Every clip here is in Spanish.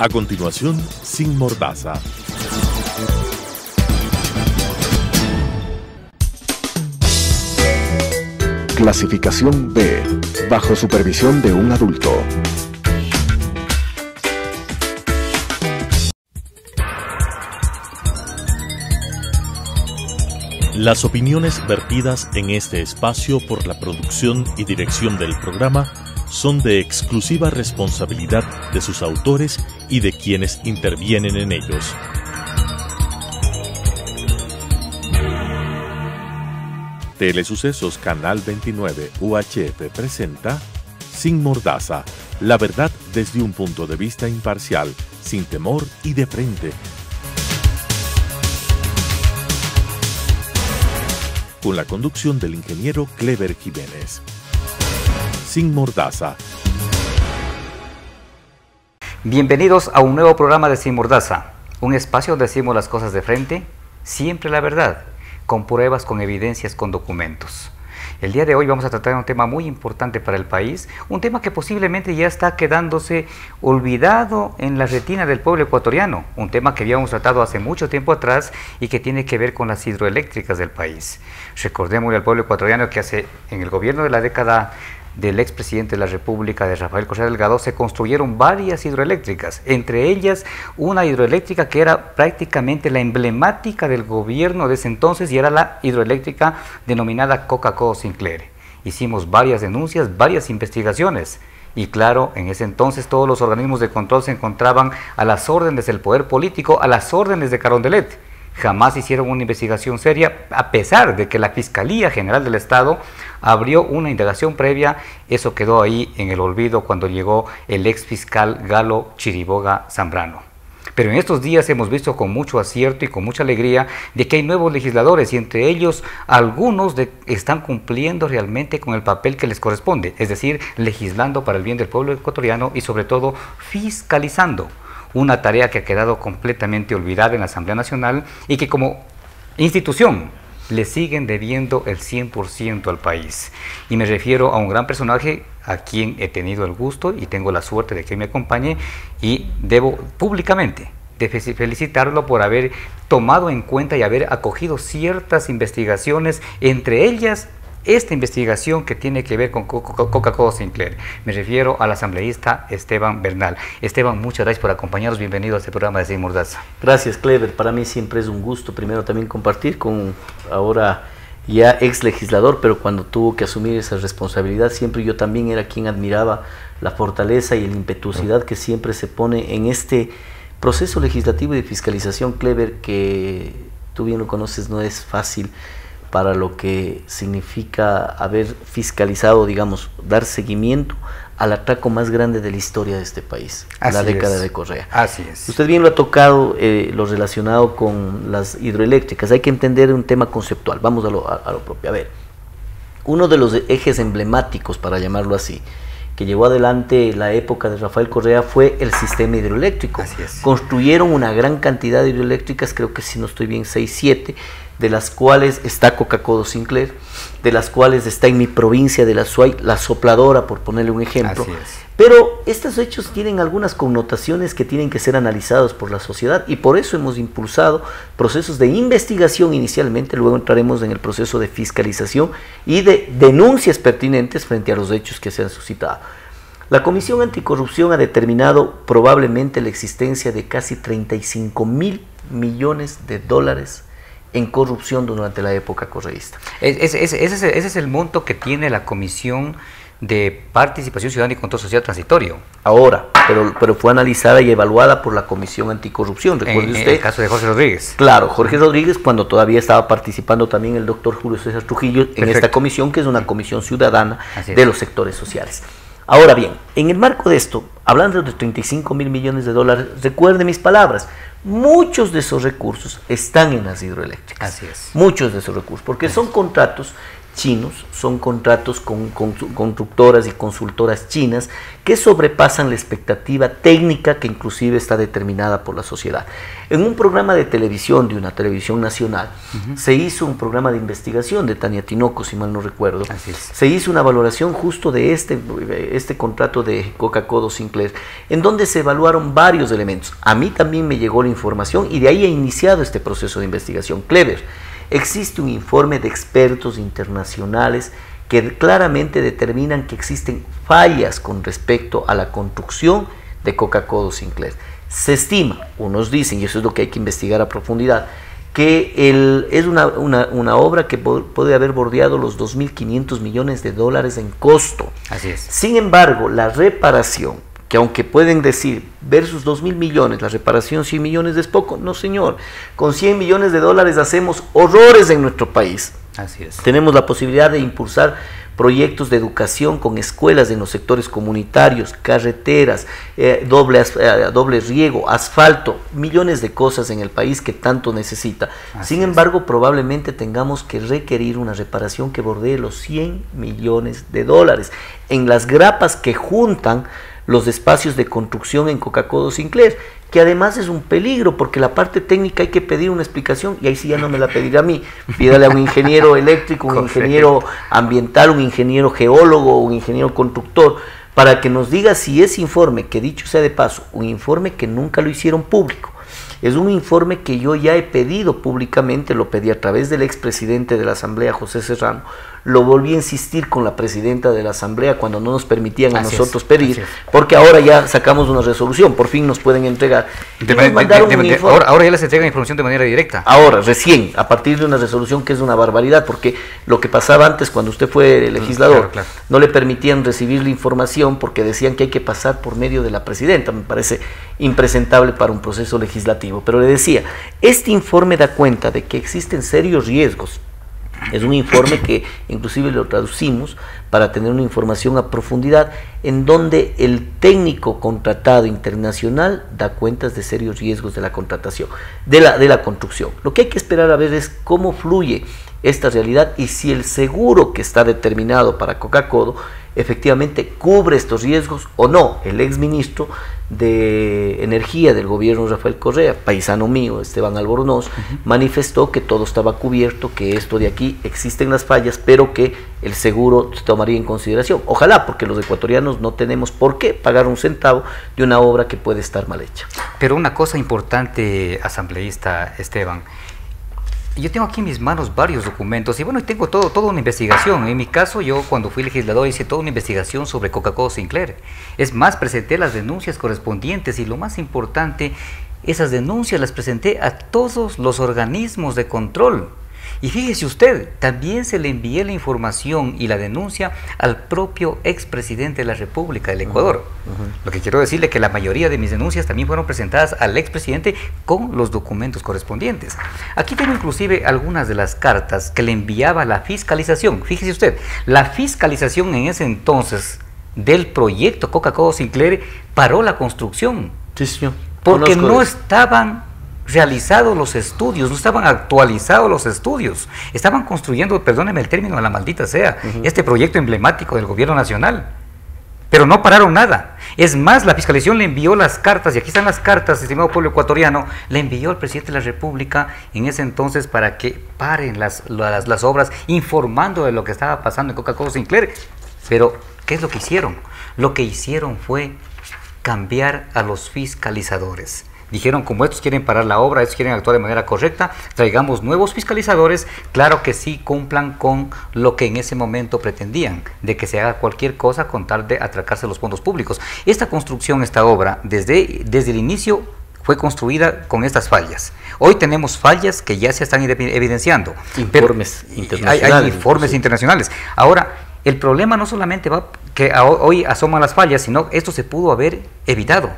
A continuación, Sin Mordaza. Clasificación B, bajo supervisión de un adulto. Las opiniones vertidas en este espacio por la producción y dirección del programa son de exclusiva responsabilidad de sus autores y de quienes intervienen en ellos. Telesucesos Canal 29 UHF presenta Sin Mordaza, la verdad desde un punto de vista imparcial, sin temor y de frente. Con la conducción del ingeniero Clever Jiménez. Sin Mordaza. Bienvenidos a un nuevo programa de Sin Mordaza, un espacio donde decimos las cosas de frente, siempre la verdad, con pruebas, con evidencias, con documentos. El día de hoy vamos a tratar un tema muy importante para el país, un tema que posiblemente ya está quedándose olvidado en la retina del pueblo ecuatoriano, un tema que habíamos tratado hace mucho tiempo atrás y que tiene que ver con las hidroeléctricas del país. Recordemos al pueblo ecuatoriano que en el gobierno de la década del expresidente de la República, de Rafael Correa Delgado, se construyeron varias hidroeléctricas, entre ellas una hidroeléctrica que era prácticamente la emblemática del gobierno de ese entonces y era la hidroeléctrica denominada Coca-Cola Sinclair. Hicimos varias denuncias, varias investigaciones y claro, en ese entonces todos los organismos de control se encontraban a las órdenes del poder político, a las órdenes de Carondelet. Jamás hicieron una investigación seria, a pesar de que la Fiscalía General del Estado abrió una indagación previa. Eso quedó ahí en el olvido cuando llegó el ex fiscal Galo Chiriboga Zambrano. Pero en estos días hemos visto con mucho acierto y con mucha alegría de que hay nuevos legisladores y entre ellos algunos están cumpliendo realmente con el papel que les corresponde, es decir, legislando para el bien del pueblo ecuatoriano y sobre todo fiscalizando. Una tarea que ha quedado completamente olvidada en la Asamblea Nacional y que como institución le siguen debiendo el 100% al país. Y me refiero a un gran personaje a quien he tenido el gusto y tengo la suerte de que me acompañe y debo públicamente felicitarlo por haber tomado en cuenta y haber acogido ciertas investigaciones, entre ellas esta investigación que tiene que ver con Coca-Cola Sinclair. Me refiero al asambleísta Esteban Bernal. Esteban, muchas gracias por acompañarnos. Bienvenido a este programa de Sin Mordaza. Gracias, Clever. Para mí siempre es un gusto, primero también compartir con ahora ya ex legislador, pero cuando tuvo que asumir esa responsabilidad, siempre yo también era quien admiraba la fortaleza y la impetuosidad que siempre se pone en este proceso legislativo y de fiscalización, Clever, que tú bien lo conoces, no es fácil para lo que significa haber fiscalizado, digamos, dar seguimiento al atraco más grande de la historia de este país, la década de Correa. Así es. Usted bien lo ha tocado, lo relacionado con las hidroeléctricas. Hay que entender un tema conceptual. Vamos a lo propio. A ver, uno de los ejes emblemáticos, para llamarlo así, que llevó adelante la época de Rafael Correa fue el sistema hidroeléctrico. Así es. Construyeron una gran cantidad de hidroeléctricas, creo que si no estoy bien, 6, 7, de las cuales está Coca-Cola Sinclair, de las cuales está en mi provincia de la Suay, la Sopladora, por ponerle un ejemplo. Así es. Pero estos hechos tienen algunas connotaciones que tienen que ser analizados por la sociedad y por eso hemos impulsado procesos de investigación inicialmente, luego entraremos en el proceso de fiscalización y de denuncias pertinentes frente a los hechos que se han suscitado. La Comisión Anticorrupción ha determinado probablemente la existencia de casi 35.000 millones de dólares en corrupción durante la época correísta. Ese es el monto que tiene la Comisión de Participación Ciudadana y Control Social Transitorio. Ahora, pero fue analizada y evaluada por la Comisión Anticorrupción. ¿Recuerde usted? En el caso de Jorge Rodríguez. Claro, Jorge Rodríguez, cuando todavía estaba participando también el doctor Julio César Trujillo en esta comisión, que es una comisión ciudadana de los sectores sociales. Ahora bien, en el marco de esto, hablando de 35.000 millones de dólares, recuerde mis palabras, muchos de esos recursos están en las hidroeléctricas. Así es. Muchos de esos recursos, porque son contratos chinos, son contratos con constructoras y consultoras chinas que sobrepasan la expectativa técnica que inclusive está determinada por la sociedad. En un programa de televisión, de una televisión nacional, se hizo un programa de investigación de Tania Tinoco, si mal no recuerdo. Así es. Se hizo una valoración justo de este contrato de Coca-Cola Sinclair, en donde se evaluaron varios elementos. A mí también me llegó la información y de ahí he iniciado este proceso de investigación. Clever, existe un informe de expertos internacionales que claramente determinan que existen fallas con respecto a la construcción de Coca-Cola Sinclair. Se estima, unos dicen, y eso es lo que hay que investigar a profundidad, que es una obra que puede haber bordeado los 2.500 millones de dólares en costo. Así es. Sin embargo, la reparación, que aunque pueden decir versus 2.000 millones, la reparación 100 millones es poco, no señor, con 100 millones de dólares hacemos horrores en nuestro país. Así es. Tenemos la posibilidad de impulsar proyectos de educación con escuelas en los sectores comunitarios, carreteras, doble riego, asfalto, millones de cosas en el país que tanto necesita. Sin embargo, probablemente tengamos que requerir una reparación que bordee los 100 millones de dólares en las grapas que juntan los espacios de construcción en Coca-Cola Sinclair, que además es un peligro, porque la parte técnica hay que pedir una explicación, y ahí sí ya no me la pedirá a mí, pídale a un ingeniero eléctrico, un ingeniero ambiental, un ingeniero geólogo, un ingeniero constructor, para que nos diga si ese informe, que dicho sea de paso, un informe que nunca lo hicieron público, es un informe que yo ya he pedido públicamente, lo pedí a través del expresidente de la Asamblea, José Serrano, lo volví a insistir con la presidenta de la Asamblea cuando no nos permitían a nosotros pedir, porque ahora ya sacamos una resolución, por fin nos pueden entregar. Ahora ya les entregan información de manera directa. Ahora, recién, a partir de una resolución que es una barbaridad, porque lo que pasaba antes cuando usted fue legislador, claro. No le permitían recibir la información porque decían que hay que pasar por medio de la presidenta. Me parece impresentable para un proceso legislativo, pero le decía, este informe da cuenta de que existen serios riesgos. Es un informe que inclusive lo traducimos para tener una información a profundidad, en donde el técnico contratado internacional da cuentas de serios riesgos de la contratación, de la construcción. Lo que hay que esperar a ver es cómo fluye esta realidad y si el seguro que está determinado para Coca-Cola efectivamente cubre estos riesgos o no. El exministro de Energía del gobierno, Rafael Correa, paisano mío, Esteban Albornoz, manifestó que todo estaba cubierto, que esto de aquí existen las fallas, pero que el seguro se tomaría en consideración. Ojalá, porque los ecuatorianos no tenemos por qué pagar un centavo de una obra que puede estar mal hecha. Pero una cosa importante, asambleísta Esteban, yo tengo aquí en mis manos varios documentos y bueno, tengo toda una investigación. En mi caso, yo cuando fui legislador hice toda una investigación sobre Coca-Cola Sinclair. Es más, presenté las denuncias correspondientes y lo más importante, esas denuncias las presenté a todos los organismos de control. Y fíjese usted, también se le envié la información y la denuncia al propio expresidente de la República del Ecuador. Lo que quiero decirle que la mayoría de mis denuncias también fueron presentadas al expresidente con los documentos correspondientes. Aquí tengo inclusive algunas de las cartas que le enviaba la fiscalización. Fíjese usted, la fiscalización en ese entonces del proyecto Coca-Cola Sinclair paró la construcción. Sí, señor. Porque no estaban realizados los estudios, no estaban actualizados los estudios, estaban construyendo, perdóneme el término, a la maldita sea, este proyecto emblemático del gobierno nacional, pero no pararon nada. Es más, la fiscalización le envió las cartas, y aquí están las cartas, estimado pueblo ecuatoriano, le envió al presidente de la República en ese entonces para que paren las obras, informando de lo que estaba pasando en Coca-Cola Sinclair. Pero, ¿qué es lo que hicieron? Lo que hicieron fue cambiar a los fiscalizadores. Dijeron, como estos quieren parar la obra, estos quieren actuar de manera correcta, traigamos nuevos fiscalizadores, claro que sí cumplan con lo que en ese momento pretendían, de que se haga cualquier cosa con tal de atracarse los fondos públicos. Esta construcción, esta obra, desde el inicio fue construida con estas fallas. Hoy tenemos fallas que ya se están evidenciando. Informes internacionales. Hay informes internacionales. Ahora, el problema no solamente va que hoy asoman las fallas, sino esto se pudo haber evitado.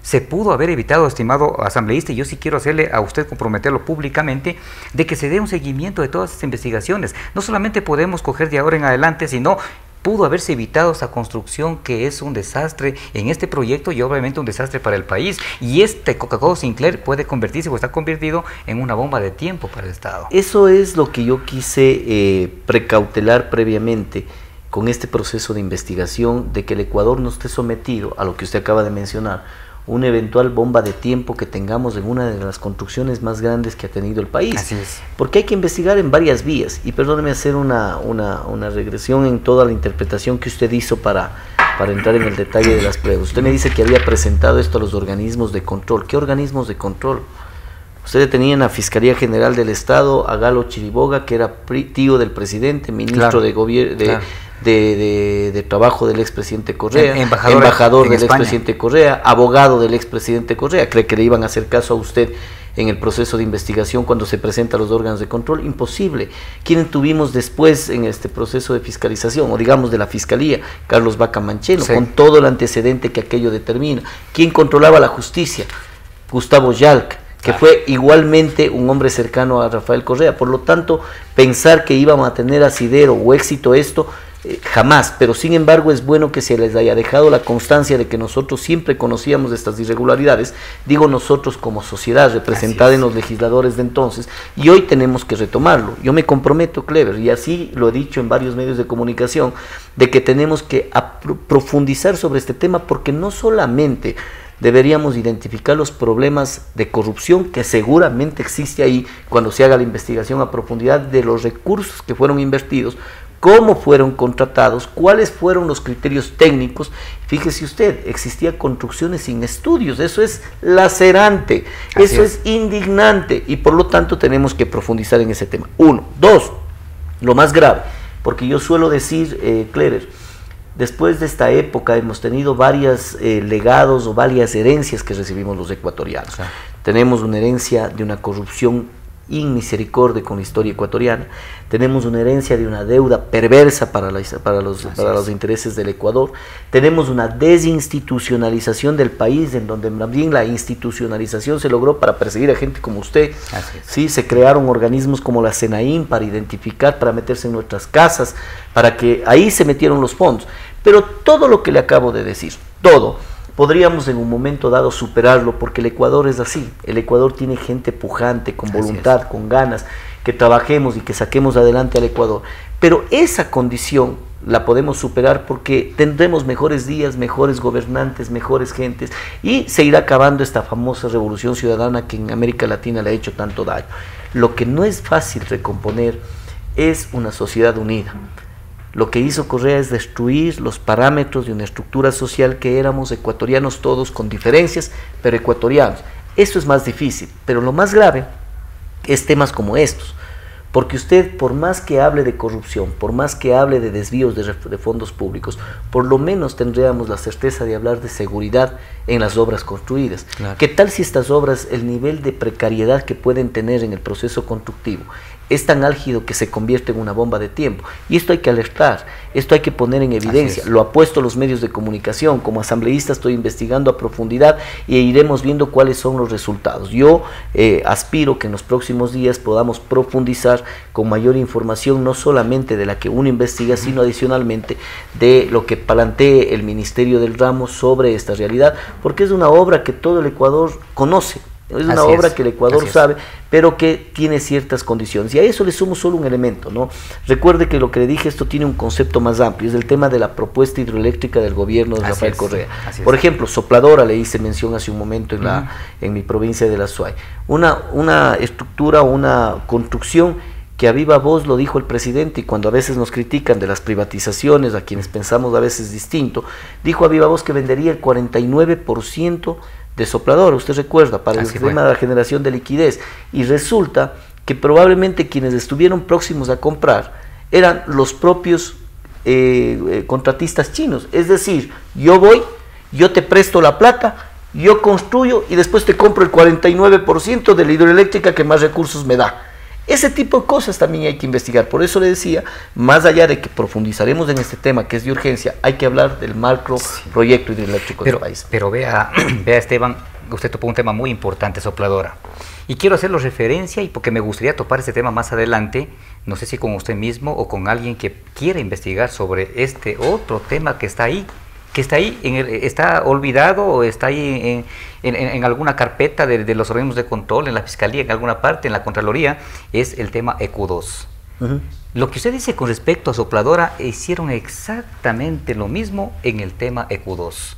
Se pudo haber evitado, estimado asambleísta, y yo sí quiero hacerle a usted comprometerlo públicamente, de que se dé un seguimiento de todas estas investigaciones. No solamente podemos coger de ahora en adelante, sino pudo haberse evitado esa construcción que es un desastre en este proyecto y obviamente un desastre para el país. Y este Coca-Cola Sinclair puede convertirse o está convertido en una bomba de tiempo para el Estado. Eso es lo que yo quise precautelar previamente con este proceso de investigación, de que el Ecuador no esté sometido a lo que usted acaba de mencionar, una eventual bomba de tiempo que tengamos en una de las construcciones más grandes que ha tenido el país. Así es. Porque hay que investigar en varias vías, y perdóneme hacer una regresión en toda la interpretación que usted hizo para entrar en el detalle de las pruebas. Usted me dice que había presentado esto a los organismos de control. ¿Qué organismos de control? Usted tenía en la Fiscalía General del Estado a Galo Chiriboga, que era tío del presidente, ministro de gobierno de trabajo del expresidente Correa, embajador del expresidente Correa, abogado del expresidente Correa. ¿Cree que le iban a hacer caso a usted en el proceso de investigación cuando se presenta a los órganos de control? Imposible. ¿Quién tuvimos después en este proceso de fiscalización, o digamos de la Fiscalía? Carlos Vaca Mancheno, sí, con todo el antecedente que aquello determina. ¿Quién controlaba la justicia? Gustavo Yalc, que fue igualmente un hombre cercano a Rafael Correa. Por lo tanto, pensar que íbamos a tener asidero o éxito esto, jamás. Pero sin embargo es bueno que se les haya dejado la constancia de que nosotros siempre conocíamos de estas irregularidades, digo nosotros como sociedad representada en los legisladores de entonces, y hoy tenemos que retomarlo. Yo me comprometo, Clever, y así lo he dicho en varios medios de comunicación, de que tenemos que profundizar sobre este tema, porque no solamente deberíamos identificar los problemas de corrupción que seguramente existe ahí cuando se haga la investigación a profundidad de los recursos que fueron invertidos, cómo fueron contratados, cuáles fueron los criterios técnicos. Fíjese usted, existían construcciones sin estudios. Eso es lacerante, eso es indignante, y por lo tanto tenemos que profundizar en ese tema. Uno. Dos, lo más grave, porque yo suelo decir, Clever, después de esta época hemos tenido varios legados o varias herencias que recibimos los ecuatorianos. Tenemos una herencia de una corrupción inmisericordia con la historia ecuatoriana, tenemos una herencia de una deuda perversa para los intereses del Ecuador, tenemos una desinstitucionalización del país, en donde más bien la institucionalización se logró para perseguir a gente como usted. Sí, se crearon organismos como la SENAIN para identificar, para meterse en nuestras casas, para que ahí se metieron los fondos. Pero todo lo que le acabo de decir, todo, podríamos en un momento dado superarlo, porque el Ecuador es así. El Ecuador tiene gente pujante, con voluntad, con ganas, que trabajemos y que saquemos adelante al Ecuador. Pero esa condición la podemos superar porque tendremos mejores días, mejores gobernantes, mejores gentes, y se irá acabando esta famosa revolución ciudadana que en América Latina le ha hecho tanto daño. Lo que no es fácil recomponer es una sociedad unida. Lo que hizo Correa es destruir los parámetros de una estructura social que éramos ecuatorianos todos, con diferencias, pero ecuatorianos. Eso es más difícil, pero lo más grave es temas como estos, porque usted, por más que hable de corrupción, por más que hable de desvíos de fondos públicos, por lo menos tendríamos la certeza de hablar de seguridad en las obras construidas. ¿Qué tal si estas obras, el nivel de precariedad que pueden tener en el proceso constructivo es tan álgido que se convierte en una bomba de tiempo? Y esto hay que alertar, esto hay que poner en evidencia. Lo ha puesto los medios de comunicación. Como asambleísta estoy investigando a profundidad y iremos viendo cuáles son los resultados. Yo aspiro que en los próximos días podamos profundizar con mayor información, no solamente de la que uno investiga, sino adicionalmente de lo que plantee el Ministerio del Ramo sobre esta realidad, porque es una obra que todo el Ecuador conoce. Es una obra que el Ecuador sabe, pero que tiene ciertas condiciones. Y a eso le sumo solo un elemento, ¿no? Recuerde que lo que le dije, esto tiene un concepto más amplio, es el tema de la propuesta hidroeléctrica del gobierno de Rafael Correa. Por ejemplo, Sopladora, le hice mención hace un momento en mi provincia de la Suay. Una estructura, una construcción que a viva voz lo dijo el presidente, y cuando a veces nos critican de las privatizaciones, a quienes pensamos a veces distinto, dijo a viva voz que vendería el 49% de Sopladora, usted recuerda, para el tema de la generación de liquidez, y resulta que probablemente quienes estuvieron próximos a comprar eran los propios contratistas chinos. Es decir, yo voy, yo te presto la plata, yo construyo y después te compro el 49% de la hidroeléctrica que más recursos me da. Ese tipo de cosas también hay que investigar. Por eso le decía, más allá de que profundizaremos en este tema que es de urgencia, hay que hablar del macro proyecto hidroeléctrico del país. Pero vea Esteban, usted topó un tema muy importante, Sopladora. Y quiero hacerlo referencia y porque me gustaría topar ese tema más adelante, no sé si con usted mismo o con alguien que quiera investigar sobre este otro tema que está ahí, está olvidado o está ahí en alguna carpeta de los organismos de control, en la Fiscalía, en alguna parte, en la Contraloría, es el tema EQ2. Lo que usted dice con respecto a Sopladora, hicieron exactamente lo mismo en el tema EQ2.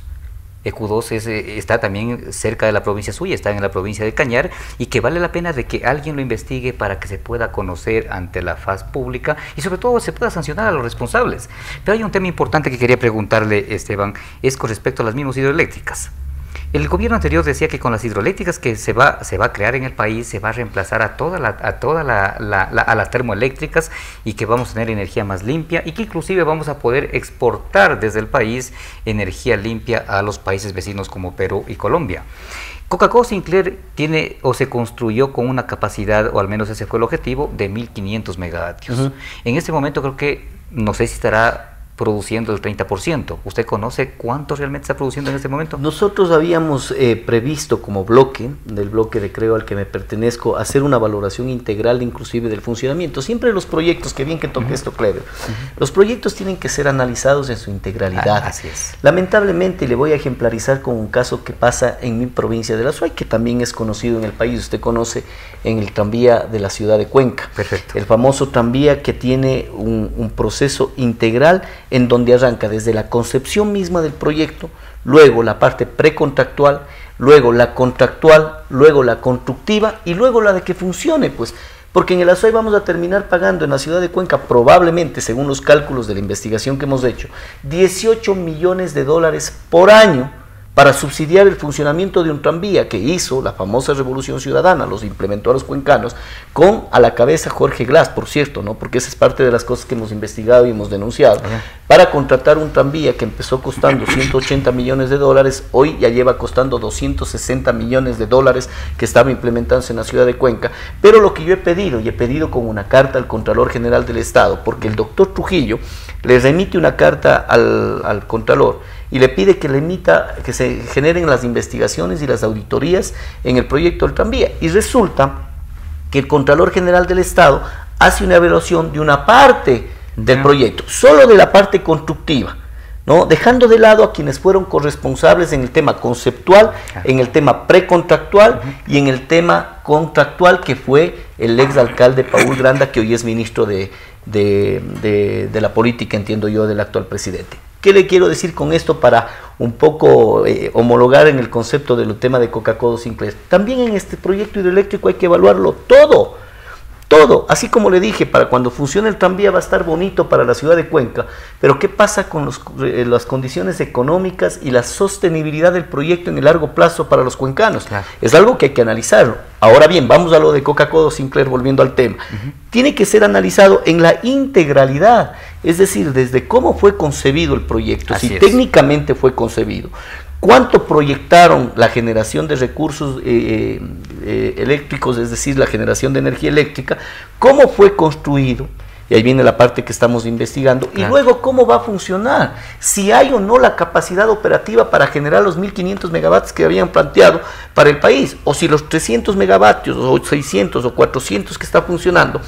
EQ2 está también cerca de la provincia suya, está en la provincia de Cañar, y que vale la pena de que alguien lo investigue para que se pueda conocer ante la faz pública y sobre todo se pueda sancionar a los responsables. Pero hay un tema importante que quería preguntarle, Esteban, es con respecto a las mismas hidroeléctricas. El gobierno anterior decía que con las hidroeléctricas que se va a crear en el país se va a reemplazar a todas las termoeléctricas y que vamos a tener energía más limpia y que inclusive vamos a poder exportar desde el país energía limpia a los países vecinos como Perú y Colombia. Coca-Cola Sinclair tiene o se construyó con una capacidad, o al menos ese fue el objetivo, de 1500 megavatios. En este momento creo que, no sé si estará produciendo el 30%. ¿Usted conoce cuánto realmente está produciendo en este momento? Nosotros habíamos previsto como bloque, del bloque de Creo al que me pertenezco, hacer una valoración integral inclusive del funcionamiento. Siempre los proyectos, que bien que toque esto, Clever, los proyectos tienen que ser analizados en su integralidad. Así es. Lamentablemente, le voy a ejemplarizar con un caso que pasa en mi provincia de La Suay, que también es conocido en el país. Usted conoce en el tranvía de la ciudad de Cuenca. Perfecto. El famoso tranvía que tiene un proceso integral en donde arranca desde la concepción misma del proyecto, luego la parte precontractual, luego la contractual, luego la constructiva y luego la de que funcione, pues, porque en el Azuay vamos a terminar pagando en la ciudad de Cuenca, probablemente, según los cálculos de la investigación que hemos hecho, 18 millones de dólares por año para subsidiar el funcionamiento de un tranvía que hizo la famosa Revolución Ciudadana, los implementó a los cuencanos, con a la cabeza Jorge Glass, por cierto, ¿no? Porque esa es parte de las cosas que hemos investigado y hemos denunciado, para contratar un tranvía que empezó costando 180 millones de dólares, hoy ya lleva costando 260 millones de dólares que estaba implementándose en la ciudad de Cuenca. Pero lo que yo he pedido, y he pedido con una carta al Contralor General del Estado, porque el doctor Trujillo le remite una carta al Contralor y le pide que le emita, que se generen las investigaciones y las auditorías en el proyecto del tranvía. Y resulta que el Contralor General del Estado hace una evaluación de una parte del proyecto, solo de la parte constructiva, ¿no? Dejando de lado a quienes fueron corresponsables en el tema conceptual, en el tema precontractual y en el tema contractual, que fue el exalcalde Paul Granda, que hoy es ministro de la política, entiendo yo, del actual presidente. ¿Qué le quiero decir con esto para un poco homologar en el concepto del tema de Coca-Cola Sinclair? También en este proyecto hidroeléctrico hay que evaluarlo todo, así como le dije, para cuando funcione el tranvía va a estar bonito para la ciudad de Cuenca, pero ¿qué pasa con las condiciones económicas y la sostenibilidad del proyecto en el largo plazo para los cuencanos? Claro. Es algo que hay que analizarlo. Ahora bien, vamos a lo de Coca-Cola Sinclair, volviendo al tema. Tiene que ser analizado en la integralidad, es decir, desde cómo fue concebido el proyecto, si técnicamente fue concebido, cuánto proyectaron la generación de recursos eléctricos, es decir, la generación de energía eléctrica, cómo fue construido, y ahí viene la parte que estamos investigando, y luego cómo va a funcionar, si hay o no la capacidad operativa para generar los 1500 megavatios que habían planteado para el país, o si los 300 megavatios, o 600 o 400 que está funcionando,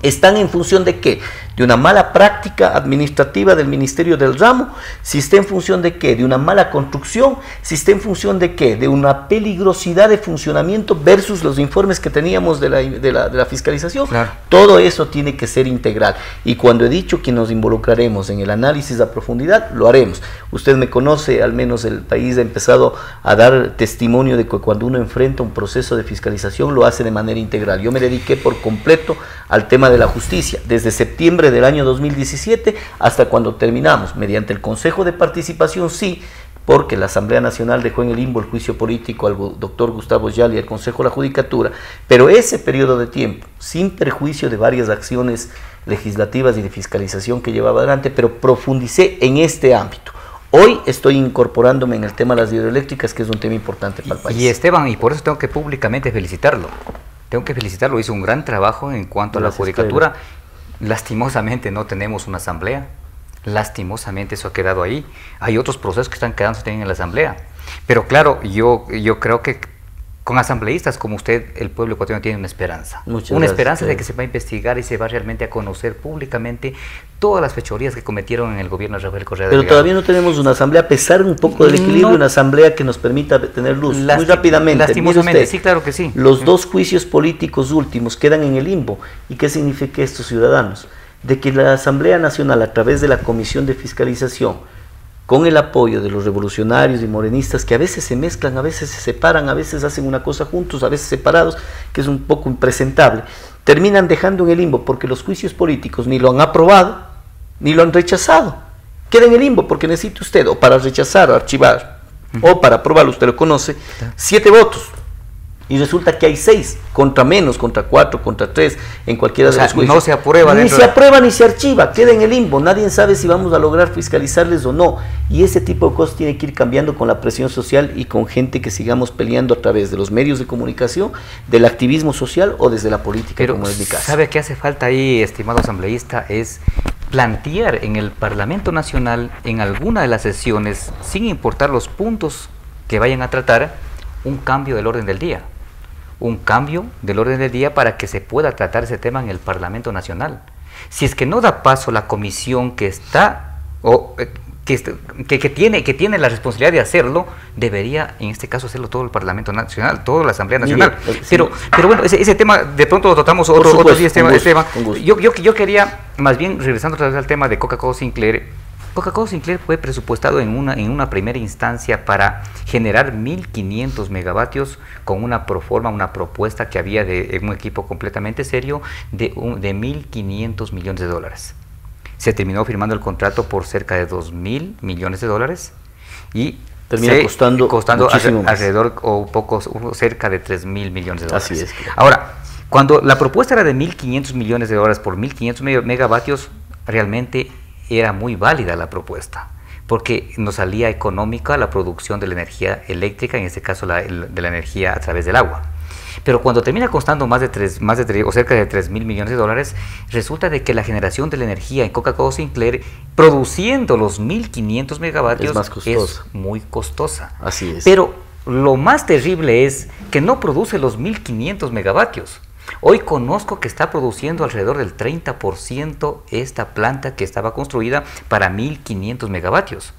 están en función de ¿qué? De una mala práctica administrativa del Ministerio del Ramo, si está en función de ¿qué? De una mala construcción, si está en función de ¿qué? De una peligrosidad de funcionamiento versus los informes que teníamos de la fiscalización. Claro. Todo eso tiene que ser integral, y cuando he dicho que nos involucraremos en el análisis a profundidad, lo haremos. Usted me conoce, al menos el país ha empezado a dar testimonio de que cuando uno enfrenta un proceso de fiscalización lo hace de manera integral. Yo me dediqué por completo al tema de la justicia, desde septiembre del año 2017 hasta cuando terminamos, mediante el Consejo de Participación, sí, porque la Asamblea Nacional dejó en el limbo el juicio político al doctor Gustavo Yali y al Consejo de la Judicatura, pero ese periodo de tiempo, sin perjuicio de varias acciones legislativas y de fiscalización que llevaba adelante, pero profundicé en este ámbito. Hoy estoy incorporándome en el tema de las hidroeléctricas, que es un tema importante para el país. Y Esteban, y por eso tengo que públicamente felicitarlo. Hizo un gran trabajo en cuanto a la judicatura. Lastimosamente no tenemos una asamblea, lastimosamente eso ha quedado ahí. Hay otros procesos que están quedándose también en la asamblea. Pero claro, yo creo que con asambleístas como usted, el pueblo ecuatoriano tiene una esperanza. Una esperanza de que se va a investigar y se va realmente a conocer públicamente todas las fechorías que cometieron en el gobierno de Rafael Correa Pero Delgado. todavía no tenemos una asamblea, a pesar un poco del equilibrio, una asamblea que nos permita tener luz. Muy rápidamente, lastimosamente, usted, sí, claro que sí. Los dos juicios políticos últimos quedan en el limbo. ¿Y qué significa esto, ciudadanos? De que la Asamblea Nacional, a través de la Comisión de Fiscalización, con el apoyo de los revolucionarios y morenistas, que a veces se mezclan, a veces se separan, a veces hacen una cosa juntos, a veces separados, que es un poco impresentable, terminan dejando en el limbo, porque los juicios políticos ni lo han aprobado, ni lo han rechazado. Queda en el limbo, porque necesita usted, o para rechazar o archivar, o para aprobarlo, usted lo conoce, 7 votos. Y resulta que hay 6, contra menos, contra 4, contra 3, en cualquiera de los juicios. No se aprueba. Ni se aprueba ni se archiva, queda en el limbo. Nadie sabe si vamos a lograr fiscalizarles o no. Y ese tipo de cosas tiene que ir cambiando con la presión social y con gente que sigamos peleando a través de los medios de comunicación, del activismo social o desde la política. Pero como es mi caso. ¿Sabe qué hace falta ahí, estimado asambleísta? Es plantear en el Parlamento Nacional, en alguna de las sesiones, sin importar los puntos que vayan a tratar, un cambio del orden del día. Un cambio del orden del día para que se pueda tratar ese tema en el Parlamento Nacional. Si es que no da paso la comisión que está, o que tiene la responsabilidad de hacerlo, debería en este caso hacerlo todo el Parlamento Nacional, toda la Asamblea Nacional. Bien, sí. Pero bueno, ese tema de pronto lo tratamos otro día, este tema. Yo quería, más bien, regresando otra vez al tema de Coca-Cola Sinclair. Coca-Cola Sinclair fue presupuestado en una primera instancia para generar 1.500 megavatios con una proforma, una propuesta que había de un equipo completamente serio de 1.500 millones de dólares. Se terminó firmando el contrato por cerca de 2.000 millones de dólares y termina costando alrededor o cerca de 3.000 millones de dólares. Así es. Claro. Ahora, cuando la propuesta era de 1.500 millones de dólares por 1.500 megavatios, realmente era muy válida la propuesta, porque nos salía económica la producción de la energía eléctrica, en este caso de la energía a través del agua. Pero cuando termina costando o cerca de 3.000 millones de dólares, resulta de que la generación de la energía en Coca-Cola Sinclair, produciendo los 1.500 megavatios, es muy costosa. Así es. Pero lo más terrible es que no produce los 1.500 megavatios. Hoy conozco que está produciendo alrededor del 30% esta planta que estaba construida para 1.500 megavatios.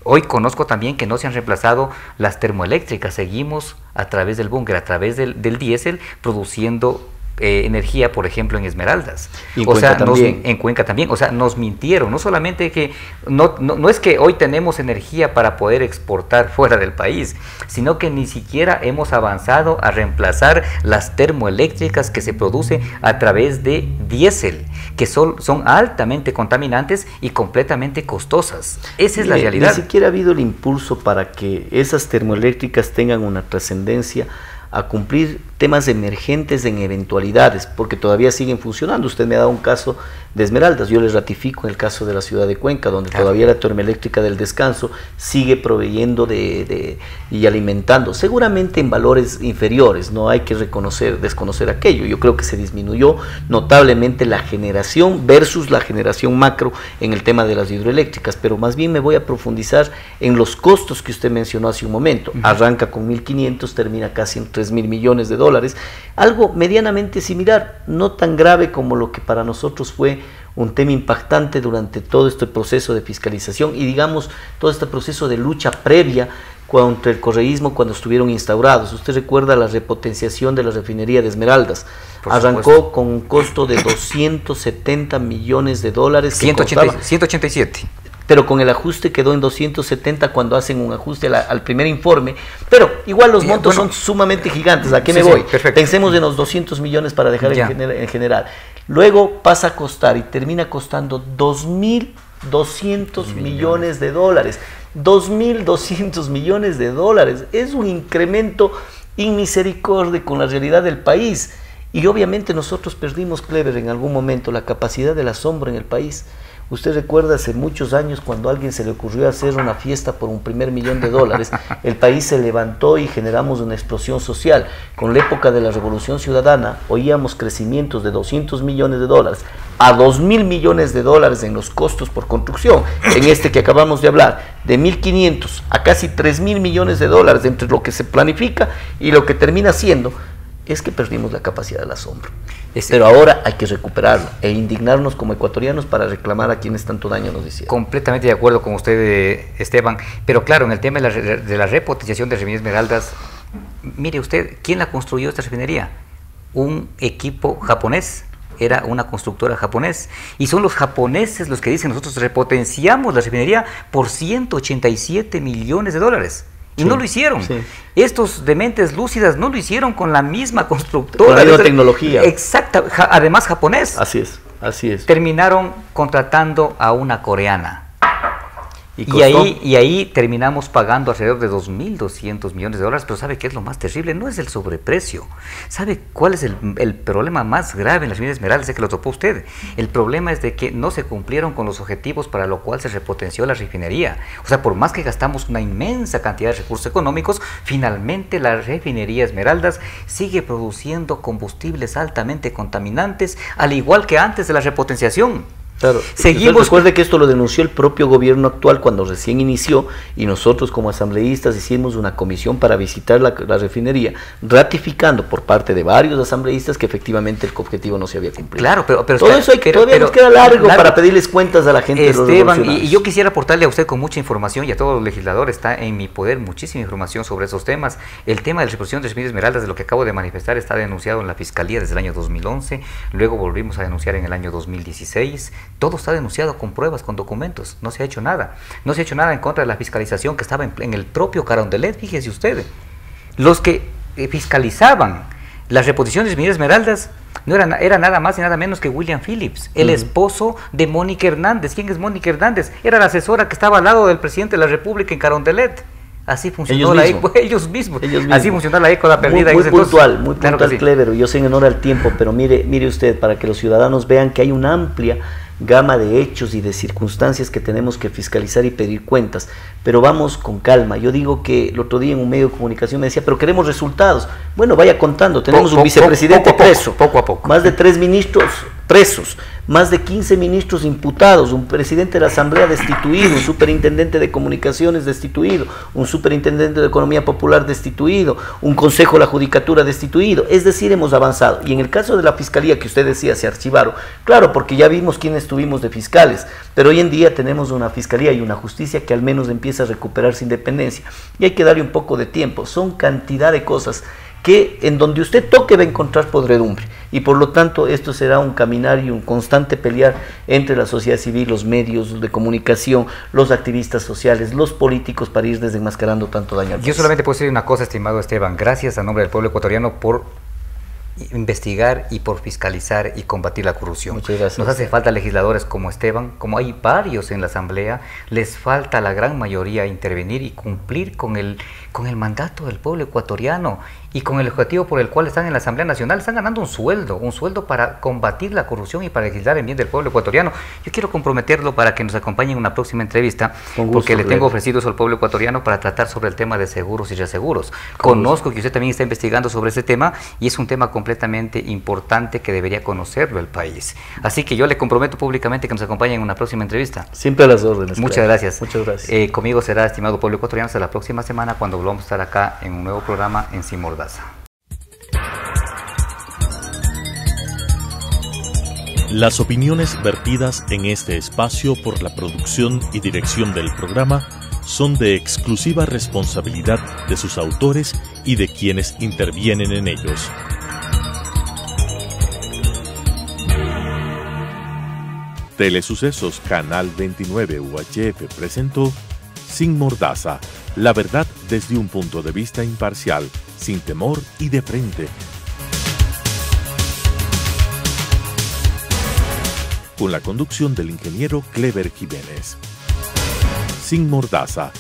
Hoy conozco también que no se han reemplazado las termoeléctricas, seguimos a través del búnker, a través del diésel, produciendo energía, por ejemplo, en Esmeraldas. Y en Cuenca también. O sea, nos mintieron. No solamente que, no es que hoy tenemos energía para poder exportar fuera del país, sino que ni siquiera hemos avanzado a reemplazar las termoeléctricas que se producen a través de diésel, que son altamente contaminantes y completamente costosas. Esa es la realidad. Ni siquiera ha habido el impulso para que esas termoeléctricas tengan una trascendencia a cumplir temas emergentes en eventualidades, porque todavía siguen funcionando. Usted me ha dado un caso de Esmeraldas, yo les ratifico en el caso de la ciudad de Cuenca, donde todavía la termoeléctrica del Descanso sigue proveyendo y alimentando, seguramente en valores inferiores, no hay que desconocer aquello. Yo creo que se disminuyó notablemente la generación versus la generación macro en el tema de las hidroeléctricas, pero más bien me voy a profundizar en los costos que usted mencionó hace un momento. Arranca con 1.500, termina casi en 3.000 millones de dólares, algo medianamente similar, no tan grave como lo que para nosotros fue un tema impactante durante todo este proceso de fiscalización y digamos todo este proceso de lucha previa contra el correísmo cuando estuvieron instaurados. Usted recuerda la repotenciación de la refinería de Esmeraldas. Arrancó con un costo de 270 millones de dólares. 187. Pero con el ajuste quedó en 270 cuando hacen un ajuste al primer informe, pero igual los montos son sumamente gigantes. ¿A qué me voy? Pensemos en los 200 millones para dejar en general. Luego pasa a costar y termina costando 2.200 millones de dólares. 2.200 millones de dólares. Es un incremento inmisericordia con la realidad del país. Y obviamente nosotros perdimos, Clever, en algún momento la capacidad del asombro en el país. Usted recuerda hace muchos años cuando a alguien se le ocurrió hacer una fiesta por un primer $1.000.000, el país se levantó y generamos una explosión social. Con la época de la Revolución Ciudadana oíamos crecimientos de $200 millones a $2.000 millones en los costos por construcción, en este que acabamos de hablar, de 1.500 a casi $3.000 millones entre lo que se planifica y lo que termina siendo. Es que perdimos la capacidad del asombro. Pero ahora hay que recuperarlo e indignarnos como ecuatorianos para reclamar a quienes tanto daño nos hicieron. Completamente de acuerdo con usted, Esteban. Pero claro, en el tema de la repotenciación de Refinería Esmeraldas, mire usted, ¿quién la construyó esta refinería? Un equipo japonés. Era una constructora japonés, y son los japoneses los que dicen: nosotros repotenciamos la refinería por $187 millones. Y sí, no lo hicieron. Sí. Estos dementes lúcidas no lo hicieron con la misma constructora. Con la misma tecnología. Exacta, además japonés. Así es, así es. Terminaron contratando a una coreana. Y ahí terminamos pagando alrededor de $2.200 millones, pero ¿sabe qué es lo más terrible? No es el sobreprecio. ¿Sabe cuál es el problema más grave en las Refinerías Esmeraldas? Es que lo topó usted. El problema es de que no se cumplieron con los objetivos para lo cual se repotenció la refinería. O sea, por más que gastamos una inmensa cantidad de recursos económicos, finalmente la Refinería Esmeraldas sigue produciendo combustibles altamente contaminantes, al igual que antes de la repotenciación. Claro, recuerde que esto lo denunció el propio gobierno actual cuando recién inició, y nosotros como asambleístas hicimos una comisión para visitar la refinería, ratificando por parte de varios asambleístas que efectivamente el objetivo no se había cumplido. Claro, pero todo eso todavía nos queda largo para pedirles cuentas a la gente. Esteban, y yo quisiera aportarle a usted con mucha información, y a todos los legisladores, está en mi poder muchísima información sobre esos temas. El tema de la reposición de Refinerías Esmeraldas, de lo que acabo de manifestar, está denunciado en la Fiscalía desde el año 2011, luego volvimos a denunciar en el año 2016, todo está denunciado con pruebas, con documentos, no se ha hecho nada. No se ha hecho nada en contra de la fiscalización que estaba en el propio Carondelet, fíjese usted. Los que fiscalizaban las reposiciones de Refinerías Esmeraldas era nada más y nada menos que William Phillips, el esposo de Mónica Hernández. ¿Quién es Mónica Hernández? Era la asesora que estaba al lado del presidente de la República en Carondelet. Así funcionó ellos mismos. Así funcionó la ECO, la perdida. Muy puntual, Clevero. Yo sé en honor al tiempo, pero mire usted, para que los ciudadanos vean que hay una amplia gama de hechos y de circunstancias que tenemos que fiscalizar y pedir cuentas, pero vamos con calma. Yo digo que el otro día en un medio de comunicación me decía: pero queremos resultados. Bueno, vaya contando, tenemos un vicepresidente preso, poco a poco, más de 3 ministros presos, más de 15 ministros imputados, un presidente de la Asamblea destituido, un superintendente de comunicaciones destituido, un superintendente de Economía Popular destituido, un consejo de la Judicatura destituido. Es decir, hemos avanzado. Y en el caso de la Fiscalía que usted decía, se archivaron, claro, porque ya vimos quiénes tuvimos de fiscales, pero hoy en día tenemos una Fiscalía y una Justicia que al menos empieza a recuperar su independencia, y hay que darle un poco de tiempo. Son cantidad de cosas que en donde usted toque va a encontrar podredumbre, y por lo tanto esto será un caminar y un constante pelear entre la sociedad civil, los medios de comunicación, los activistas sociales, los políticos, para ir desenmascarando tanto daño al país. Yo solamente puedo decir una cosa, estimado Esteban: gracias a nombre del pueblo ecuatoriano por investigar y por fiscalizar y combatir la corrupción. Muchas gracias. Nos hace falta legisladores como Esteban, como hay varios en la Asamblea. Les falta a la gran mayoría intervenir y cumplir con el mandato del pueblo ecuatoriano y con el objetivo por el cual están en la Asamblea Nacional. Están ganando un sueldo para combatir la corrupción y para legislar en bien del pueblo ecuatoriano. Yo quiero comprometerlo para que nos acompañe en una próxima entrevista, porque le tengo ofrecido eso al pueblo ecuatoriano para tratar sobre el tema de seguros y reaseguros. Conozco que usted también está investigando sobre ese tema, y es un tema completamente importante que debería conocerlo el país. Así que yo le comprometo públicamente que nos acompañe en una próxima entrevista. Siempre a las órdenes. Muchas gracias. Muchas gracias. Conmigo será, estimado pueblo ecuatoriano, hasta la próxima semana, cuando volvamos a estar acá en un nuevo programa en Sin Mordaza. Las opiniones vertidas en este espacio por la producción y dirección del programa son de exclusiva responsabilidad de sus autores y de quienes intervienen en ellos. Telesucesos Canal 29 UHF presentó Sin Mordaza, la verdad desde un punto de vista imparcial, sin temor y de frente. Con la conducción del ingeniero Clever Jiménez. Sin Mordaza,